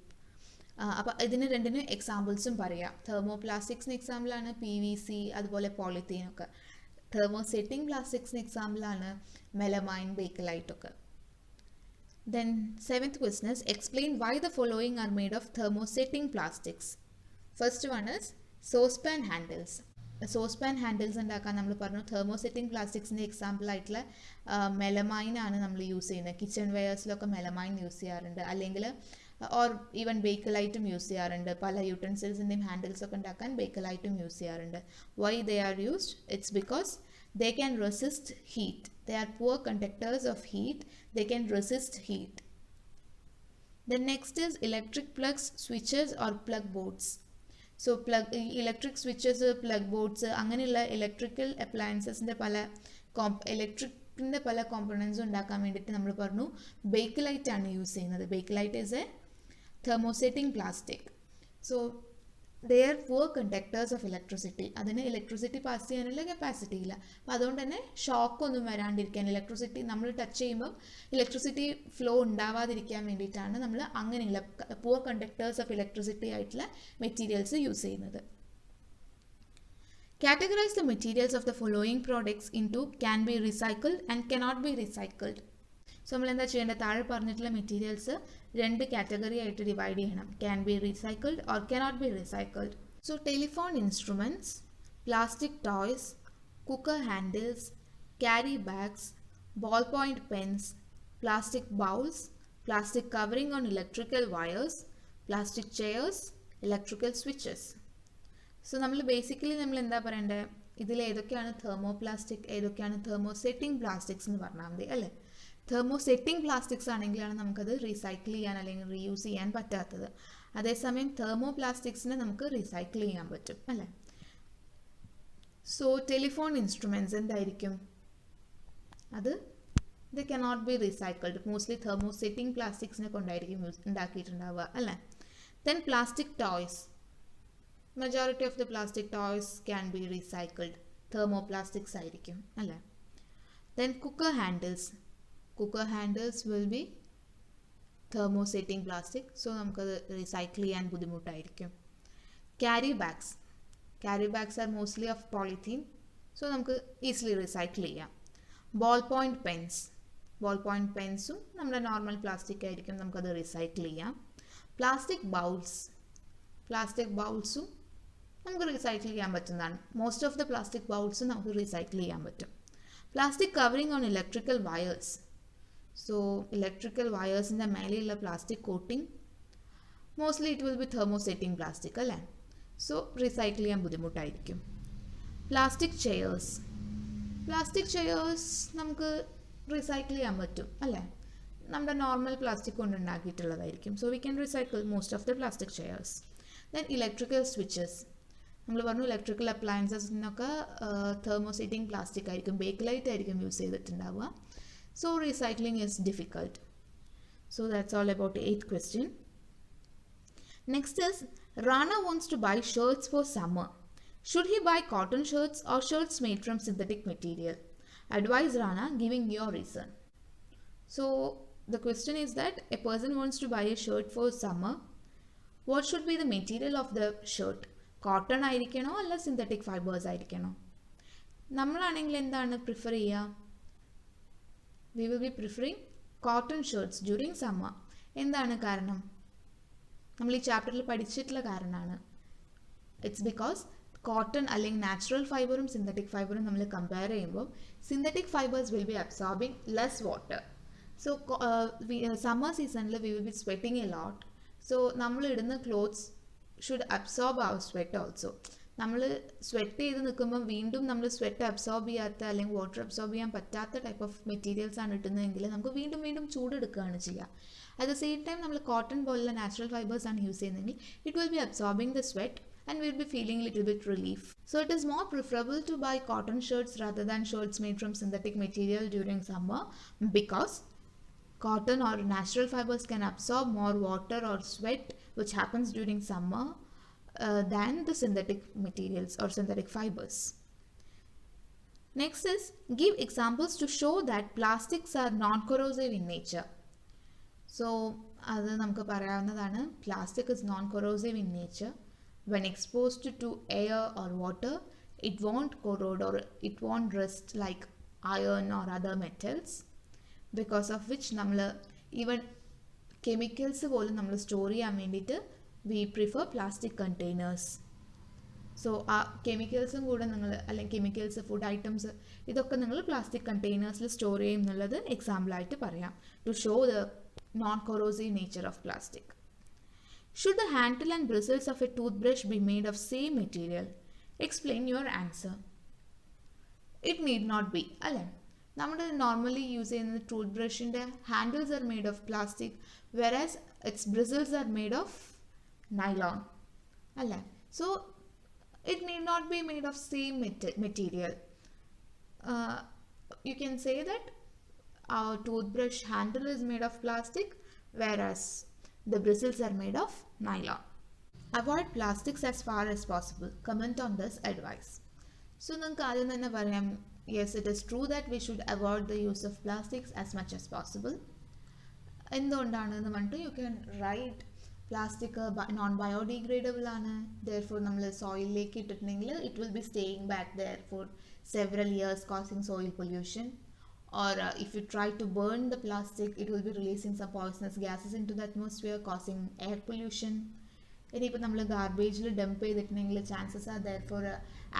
അപ്പോൾ ഇതിന് രണ്ടിന് എക്സാമ്പിൾസും പറയാം. തെർമോപ്ലാസ്റ്റിക്സിന് എക്സാമ്പിളാണ് PVC, അതുപോലെ പോളിത്തീനൊക്കെ. തെർമോസെറ്റിംഗ് പ്ലാസ്റ്റിക്സിന് എക്സാമ്പിളാണ് മെലമൈൻ, ബേക്കലൈറ്റൊക്കെ. Then 7th question is explain why the following are made of thermosetting plastics. First one is saucepan handles. Saucepan handles ഉണ്ടാക്കാൻ നമ്മൾ പറഞ്ഞു തെർമോസെറ്റിംഗ് പ്ലാസ്റ്റിക്സിൻ്റെ എക്സാമ്പിൾ ആയിട്ടുള്ള മെലമൈനാണ് നമ്മൾ യൂസ് ചെയ്യുന്നത്. കിച്ചൺ വെയേഴ്സിലൊക്കെ മെലമൈൻ യൂസ് ചെയ്യാറുണ്ട്, അല്ലെങ്കിൽ ഓർ ഈവൻ ബേക്കലൈറ്റും യൂസ് ചെയ്യാറുണ്ട്. പല യൂട്ടൻസിൽസിൻ്റെയും ഹാൻഡിൽസ് ഒക്കെ ഉണ്ടാക്കാൻ ബേക്കലൈറ്റും യൂസ് ചെയ്യാറുണ്ട്. Why they are used? It's because they can resist heat. They are poor conductors of heat. They can resist heat. The next is electric plugs, switches or plug boards. So electric switches, plug boards, അങ്ങനെയുള്ള electrical അപ്ലയൻസസിൻ്റെ ഇലക്ട്രിക്കിൻ്റെ പല കോമ്പണൻസും ഉണ്ടാക്കാൻ വേണ്ടിയിട്ട് നമ്മൾ പറഞ്ഞു Bakelite ആണ് use ചെയ്യുന്നത്. Bakelite is A thermosetting plastic. So they are poor conductors of electricity. അതിന് electricity pass ചെയ്യാനുള്ള കപ്പാസിറ്റി ഇല്ല. അപ്പോൾ അതുകൊണ്ട് തന്നെ ഷോക്ക് ഒന്നും വരാണ്ടിരിക്കാൻ, ഇലക്ട്രിസിറ്റി നമ്മൾ ടച്ച് ചെയ്യുമ്പോൾ ഇലക്ട്രിസിറ്റി ഫ്ലോ ഉണ്ടാവാതിരിക്കാൻ വേണ്ടിയിട്ടാണ് നമ്മൾ അങ്ങനെയുള്ള പൂവർ കണ്ടക്ടേഴ്സ് ഓഫ് ഇലക്ട്രിസിറ്റി ആയിട്ടുള്ള മെറ്റീരിയൽസ് യൂസ് ചെയ്യുന്നത്. Categorize the materials of the following products into can be recycled and cannot be recycled. So നമ്മൾ എന്താ ചെയ്യേണ്ടത്, താഴെ പറഞ്ഞിട്ടുള്ള മെറ്റീരിയൽസ് 2 കാറ്റഗറി ആയിട്ട് ഡിവൈഡ് ചെയ്യണം. Can be recycled or cannot be recycled. So telephone instruments, plastic toys, cooker handles, carry bags, ball point pens, plastic bowls, plastic covering on electrical wires, plastic chairs, electrical switches. So നമ്മൾ basically നമ്മൾ എന്താ പറയേണ്ടത്, ഇതിൽ ഏതൊക്കെയാണ് thermo plastic, ഏതൊക്കെയാണ് thermosetting plastics എന്ന് പറഞ്ഞാൽ മതി അല്ലേ. തെർമോസെറ്റിംഗ് പ്ലാസ്റ്റിക്സ് ആണെങ്കിലാണ് നമുക്കത് റീസൈക്കിൾ ചെയ്യാൻ അല്ലെങ്കിൽ റീയൂസ് ചെയ്യാൻ പറ്റാത്തത്. അതേസമയം തെർമോ പ്ലാസ്റ്റിക്സിനെ നമുക്ക് റീസൈക്കിൾ ചെയ്യാൻ പറ്റും അല്ലേ. സോ ടെലിഫോൺ ഇൻസ്ട്രുമെൻറ്റ്സ് എന്തായിരിക്കും, അത് ഇത് cannot be recycled. Mostly thermosetting പ്ലാസ്റ്റിക്സിനെ കൊണ്ടായിരിക്കും ഉണ്ടാക്കിയിട്ടുണ്ടാവുക അല്ലേ. Then plastic toys, majority of the plastic toys can be recycled, thermoplastics ആയിരിക്കും അല്ലേ. Then cooker handles will be thermosetting plastic, so നമുക്കത് റീസൈക്കിൾ ചെയ്യാൻ ബുദ്ധിമുട്ടായിരിക്കും. Carry bags R mostly of polythene, so നമുക്ക് ഈസിലി റീസൈക്കിൾ ചെയ്യാം. ബോൾ പോയിൻറ്റ് പെൻസും നമ്മുടെ normal plastic ആയിരിക്കും, നമുക്കത് റീസൈക്കിൾ ചെയ്യാം. പ്ലാസ്റ്റിക് ബൗൾസും നമുക്ക് റീസൈക്കിൾ ചെയ്യാൻ പറ്റുന്നതാണ്. മോസ്റ്റ് ഓഫ് ദ പ്ലാസ്റ്റിക് ബൗൾസും നമുക്ക് റീസൈക്കിൾ ചെയ്യാൻ പറ്റും. Plastic covering on electrical wires, so electrical വയേഴ്സിൻ്റെ മേലെയുള്ള plastic coating mostly it will be thermosetting plastic അല്ലേ, സോ റീസൈക്കിൾ ചെയ്യാൻ ബുദ്ധിമുട്ടായിരിക്കും. പ്ലാസ്റ്റിക് ചെയേഴ്സ് നമുക്ക് റീസൈക്കിൾ ചെയ്യാൻ പറ്റും അല്ലേ, നമ്മുടെ നോർമൽ പ്ലാസ്റ്റിക് കൊണ്ട് ഉണ്ടാക്കിയിട്ടുള്ളതായിരിക്കും, so we can recycle most of the plastic chairs. Then electrical switches, നമ്മൾ പറഞ്ഞു ഇലക്ട്രിക്കൽ അപ്ലയൻസസിനൊക്കെ തെർമോസെറ്റിംഗ് പ്ലാസ്റ്റിക് ആയിരിക്കും, ബേക്കലൈറ്റ് ആയിരിക്കും യൂസ് ചെയ്തിട്ടുണ്ടാവുക, so recycling is difficult. So that's all about 8th question. Next is Rana wants to buy shirts for summer. Should he buy cotton shirts or shirts made from synthetic material? Advise Rana, giving your reason. So the question is that a person wants to buy a shirt for summer. What should be the material of the shirt? Cotton ആയിരിക്കണോ അല്ല synthetic fibres ആയിരിക്കണോ? നമ്മളാണെങ്കിൽ എന്താണ് prefer ചെയ്യുക? We will be preferring cotton shirts during summer. എന്താണ് കാരണം? നമ്മൾ ഈ ചാപ്റ്ററിൽ പഠിച്ചിട്ടുള്ള കാരണമാണ്. ഇറ്റ്സ് ബിക്കോസ് കോട്ടൺ അല്ലെങ്കിൽ നാച്ചുറൽ ഫൈബറും സിന്തറ്റിക് ഫൈബറും നമ്മൾ കമ്പയർ ചെയ്യുമ്പോൾ synthetic fibres will be absorbing less water. So summer സീസണിൽ we will be sweating a lot. So നമ്മൾ ഇടുന്ന clothes should absorb our sweat also. നമ്മൾ സ്വെറ്റ് ചെയ്ത് നിൽക്കുമ്പോൾ വീണ്ടും നമ്മൾ സ്വെറ്റ് അബ്സോർബ് ചെയ്യാത്ത അല്ലെങ്കിൽ വാട്ടർ അബ്സോർബ് ചെയ്യാൻ പറ്റാത്ത ടൈപ്പ് ഓഫ് മെറ്റീരിയൽസ് ആണ് ഇട്ടുന്നതെങ്കിൽ നമുക്ക് വീണ്ടും ചൂടെടുക്കുകയാണ് ചെയ്യുക. അറ്റ് ദ സെയിം ടൈം നമ്മൾ കോട്ടൺ പോലുള്ള നാച്ചുറൽ ഫൈബേഴ്സ് ആണ് യൂസ് ചെയ്യുന്നതെങ്കിൽ it will be absorbing the sweat and we'll be feeling a little bit relief. So it is more preferable to buy cotton shirts rather than shirts made from synthetic material during summer, because cotton or natural fibers can absorb more water or sweat which happens during summer than the synthetic materials or synthetic fibers. Next is give examples to show that plastics are non-corrosive in nature. So അത് നമുക്ക് പറയാവുന്നതാണ്. Plastic is non-corrosive in nature. When exposed to air or water, it won't corrode or it won't rust like iron or other metals, because of which നമ്മൾ even chemicals പോലും നമ്മൾ store ചെയ്യാൻ വേണ്ടിയിട്ട് V prefer plastic containers. So ആ കെമിക്കൽസും കൂടെ നിങ്ങൾ അല്ലെങ്കിൽ chemicals, food items, ഇതൊക്കെ നിങ്ങൾ പ്ലാസ്റ്റിക് കണ്ടെയ്നേഴ്സിൽ സ്റ്റോർ ചെയ്യും എന്നുള്ളത് എക്സാമ്പിളായിട്ട് പറയാം, to show the non corrosive nature of plastic. Should the handle and bristles of a toothbrush be made of same material? Explain your answer. It need not be. അല്ലേ, നമ്മൾ normally use ചെയ്യുന്ന tooth ബ്രഷിൻ്റെ handles are made of plastic, whereas its bristles are made of nylon അല്ലേ. So it need not be made of same material. Uh, you can say that our toothbrush handle is made of plastic, whereas the bristles are made of nylon. Avoid plastics as far as possible. Comment on this advice. So നമുക്ക് ആദ്യം തന്നെ പറയാം, yes, it is true that we should avoid the use of plastics as much as possible. എന്തുകൊണ്ടാണെന്ന് പറഞ്ഞിട്ട് you can write plastic non biodegradable ആണ്, therefore നമ്മൾ സോയിലിലേക്ക് ഇട്ടിട്ടുണ്ടെങ്കിൽ it will be staying back there for several years causing soil pollution. Or if you try to burn the plastic, it will be releasing some poisonous gases into the atmosphere, causing air pollution. ഇനിയിപ്പോൾ നമ്മൾ ഗാർബേജിൽ dump ചെയ്തിട്ടുണ്ടെങ്കിൽ chances are there for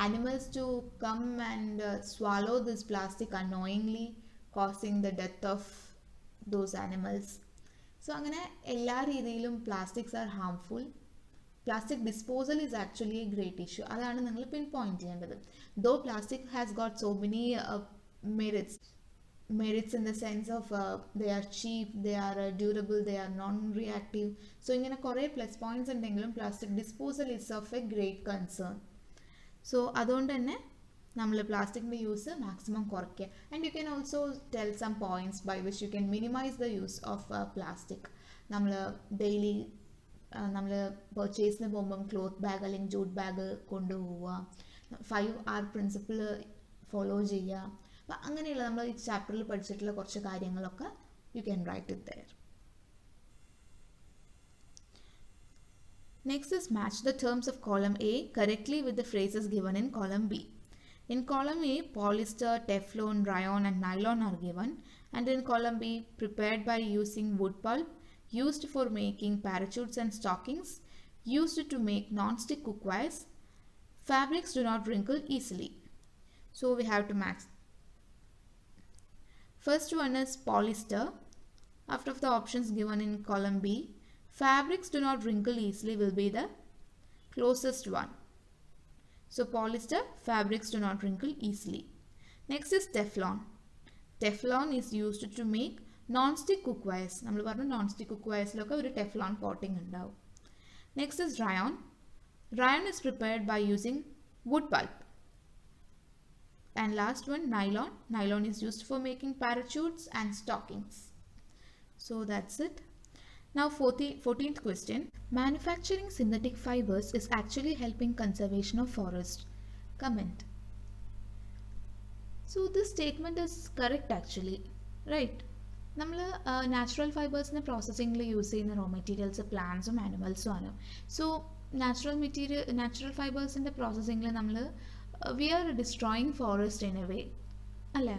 animals to come and swallow this plastic unknowingly, causing the death of those animals. So അങ്ങനെ എല്ലാ രീതിയിലും plastics are harmful. Plastic disposal is actually a great issue. അതാണ് നിങ്ങൾ pin point ചെയ്യേണ്ടത്. Though plastic has got so many merits in the sense of they are cheap, they are durable, they are non-reactive. So ഇങ്ങനെ കുറേ plus points ഉണ്ടെങ്കിലും plastic disposal is of a great concern. So അതുകൊണ്ട് തന്നെ നമ്മൾ പ്ലാസ്റ്റിക്കിൻ്റെ use maximum കുറയ്ക്കുക. And you can also tell some points by which you can minimise the use of plastic. നമ്മൾ daily നമ്മൾ പർച്ചേസിന് പോകുമ്പം ക്ലോത്ത് ബാഗ് അല്ലെങ്കിൽ ജൂട്ട് ബാഗ് കൊണ്ടുപോവുക, 5R പ്രിൻസിപ്പിൾ ഫോളോ ചെയ്യുക. അപ്പം അങ്ങനെയുള്ള നമ്മൾ ഈ ചാപ്റ്ററിൽ പഠിച്ചിട്ടുള്ള കുറച്ച് കാര്യങ്ങളൊക്കെ you can write it there. Next is match the terms of column A correctly with the phrases given in column B. In column A, polyester, Teflon, rayon and nylon are given, and in column B, prepared by using wood pulp, used for making parachutes and stockings, used to make non-stick cookwares, fabrics do not wrinkle easily. So we have to match. First one is polyester. After the options given in column B, fabrics do not wrinkle easily will be the closest one. So polyester, fabrics do not wrinkle easily. Next is Teflon. Teflon is used to make non-stick cookwares. നമ്മൾ പറഞ്ഞു non-stick cookwaresലൊക്കെ ഒരു Teflon coating ഉണ്ടാവും. Next is rayon. Rayon is prepared by using wood pulp. And last one, nylon. Nylon is used for making parachutes and stockings. So that's it. Now 14th question. Manufacturing synthetic fibers is actually helping conservation of forest. Comment. So this statement is correct actually, right? നമ്മൾ natural ഫൈബേഴ്സിനെ പ്രോസസ്സിങ്ങിൽ use ചെയ്യുന്ന raw materials പ്ലാന്റ്സും ആനിമൽസും ആണ്. So natural ഫൈബേഴ്സിൻ്റെ പ്രോസസ്സിങ്ങിൽ നമ്മൾ we are destroying forest in a way അല്ലേ.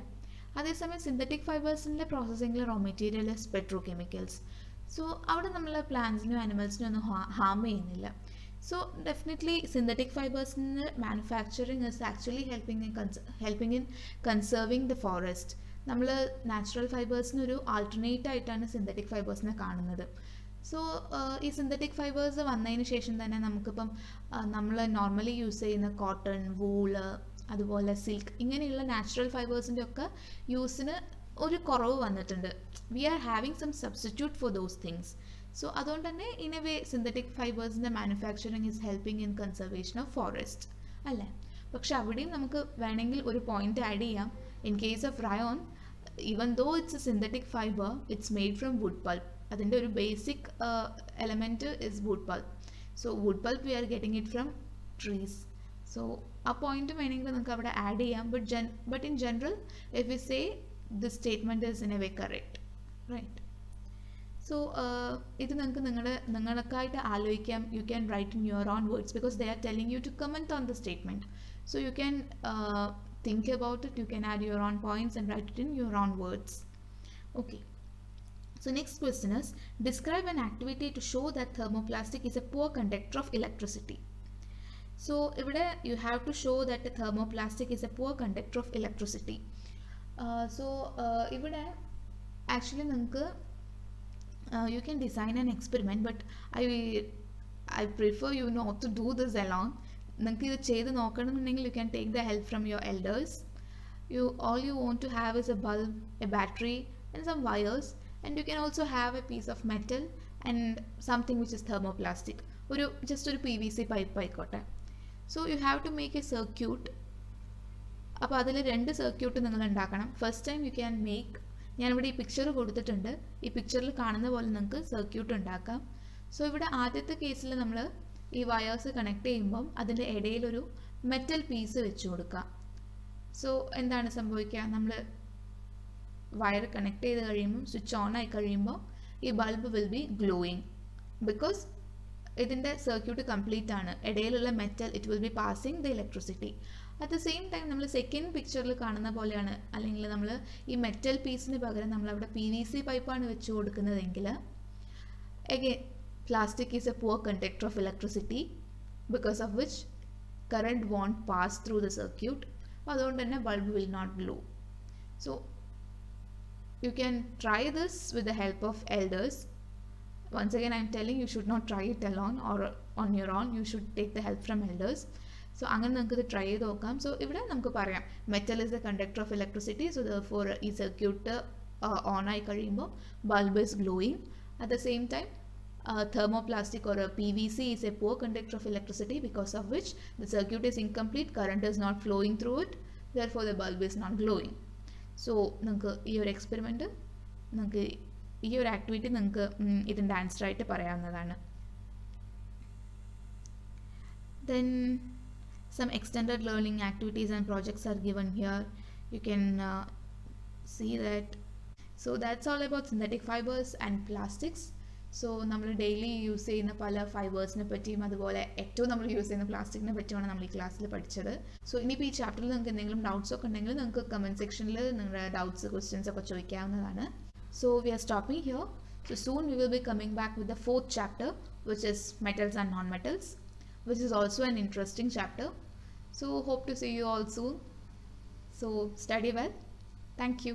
അതേസമയം സിന്തറ്റിക് ഫൈബേഴ്സിൻ്റെ പ്രോസസ്സിങ്ങിൽ raw material petrochemicals. So അവിടെ നമ്മൾ പ്ലാന്റ്സിനും ആനിമൽസിനും ഒന്നും ഹാം ചെയ്യുന്നില്ല. സോ ഡെഫിനറ്റ്ലി സിന്തറ്റിക് ഫൈബേഴ്സിൻ്റെ manufacturing is actually helping in conserving the forest. നമ്മൾ നാച്ചുറൽ ഫൈബേഴ്സിനൊരു ആൾട്ടർനേറ്റ് ആയിട്ടാണ് സിന്തറ്റിക് ഫൈബേഴ്സിനെ കാണുന്നത്. സോ ഈ സിന്തറ്റിക് ഫൈബേഴ്സ് വന്നതിന് ശേഷം തന്നെ നമുക്കിപ്പം നമ്മൾ നോർമലി യൂസ് ചെയ്യുന്ന കോട്ടൺ, വൂള്, അതുപോലെ സിൽക്ക് ഇങ്ങനെയുള്ള നാച്ചുറൽ ഫൈബേഴ്സിൻ്റെ ഒക്കെ യൂസിന് ഒരു കുറവ് വന്നിട്ടുണ്ട്. We are having some substitute for those things. So അതുകൊണ്ട് തന്നെ ഇൻ എ വേ സിന്തറ്റിക് ഫൈബേഴ്സിൻ്റെ manufacturing is helping in conservation of forest അല്ലേ. പക്ഷെ അവിടെയും നമുക്ക് വേണമെങ്കിൽ ഒരു പോയിന്റ് ആഡ് ചെയ്യാം. In case of rayon, even though it's a synthetic fiber, it's made from wood pulp. അതിൻ്റെ ഒരു basic element is wood pulp. So wood pulp we are getting it from trees. So ആ point വേണമെങ്കിൽ നമുക്ക് അവിടെ add ചെയ്യാം. But in general if you say this statement is in a way correct, right. So ഇത് നിങ്ങൾക്കായിട്ട് ആലോചിക്കാം. You can write in your own words because they are telling you to comment on the statement. So you can think about it, you can add your own points and write it in your own words. Okay, so next question is, describe an activity to show that thermoplastic is a poor conductor of electricity. So ഇവിടെ you have to show that the thermoplastic is a poor conductor of electricity. ഇവിടെ actually നിങ്ങൾക്ക് you can design an experiment, but I prefer you not to do this alone. നിങ്ങൾക്ക് ഇത് ചെയ്ത് നോക്കണമെന്നുണ്ടെങ്കിൽ you can take the help from your elders. All you want to have is a bulb, a battery and some wires, and you can also have a piece of metal and something which is thermoplastic. Just ഒരു PVC pipe ആയിക്കോട്ടെ. So you have to make a circuit. അപ്പോൾ അതിൽ 2 circuit നിങ്ങൾ ഉണ്ടാക്കണം. First time you can make, ഞാനിവിടെ ഈ picture കൊടുത്തിട്ടുണ്ട്, ഈ പിക്ചറിൽ കാണുന്ന പോലെ നിങ്ങൾക്ക് സർക്യൂട്ട് ഉണ്ടാക്കാം. സോ ഇവിടെ ആദ്യത്തെ കേസിൽ നമ്മൾ ഈ വയേഴ്സ് കണക്ട് ചെയ്യുമ്പം അതിൻ്റെ ഇടയിലൊരു മെറ്റൽ പീസ് വെച്ച് കൊടുക്കുക. സോ എന്താണ് സംഭവിക്കുക, നമ്മൾ വയർ കണക്ട് ചെയ്ത് കഴിയുമ്പം സ്വിച്ച് ഓൺ ആയി കഴിയുമ്പോൾ ഈ bulb will be glowing because ഇതിൻ്റെ സർക്യൂട്ട് കംപ്ലീറ്റ് ആണ്. ഇടയിലുള്ള metal it will B passing the electricity. At the same time നമ്മൾ സെക്കൻഡ് പിക്ചറിൽ കാണുന്ന പോലെയാണ്, അല്ലെങ്കിൽ നമ്മൾ ഈ മെറ്റൽ പീസിന് പകരം നമ്മളവിടെ PVC പൈപ്പാണ് വെച്ച് കൊടുക്കുന്നതെങ്കിൽ again plastic is a poor conductor of electricity because of which current won't pass through the circuit. അതുകൊണ്ട് തന്നെ bulb will not glow. So you can try this with the help of elders. Once again I am telling you should not try it alone or on your own. You should take the help from elders. So അങ്ങനെ നമുക്ക് ഇത് try ചെയ്ത് നോക്കാം. So ഇവിടെ നമുക്ക് പറയാം metal is the conductor of electricity. So therefore ഈ circuit on ആയി കഴിയുമ്പോൾ bulb is glowing. At the same time thermoplastic or a PVC is a poor conductor of electricity because of which the circuit is incomplete, current is not flowing through it, therefore the bulb is not glowing. So നിങ്ങൾക്ക് ഈ ഒരു experiment, നിങ്ങൾക്ക് ഈ ഒരു activity നിങ്ങൾക്ക് ഇതിൻ്റെ answer ആയിട്ട് പറയാവുന്നതാണ്. Then some extended learning activities and projects are given here. You can see that. So that's all about synthetic fibers and plastics. So നമ്മൾ ഡെയിലി യൂസ് ചെയ്യുന്ന പല ഫൈബേഴ്സിനെ പറ്റിയും അതുപോലെ ഏറ്റവും നമ്മൾ യൂസ് ചെയ്യുന്ന പ്ലാസ്റ്റിക്കിനെ പറ്റിയുമാണ് നമ്മൾ ഈ ക്ലാസ്സിൽ പഠിച്ചത്. സോ ഇനിയിപ്പോൾ ഈ ചാപ്റ്ററിൽ നിങ്ങൾക്ക് എന്തെങ്കിലും ഡൗട്ട്സ് ഒക്കെ ഉണ്ടെങ്കിൽ നിങ്ങൾക്ക് കമൻറ്റ് സെക്ഷനിൽ നിങ്ങളുടെ ഡൗട്ട്സ് ക്വസ്റ്റ്യൻസ് ഒക്കെ ചോദിക്കാവുന്നതാണ്. So we are stopping here. So soon we will be coming back with the 4th chapter, which is metals and non-metals, which is also an interesting chapter. So hope to see you all soon. So study well. Thank you.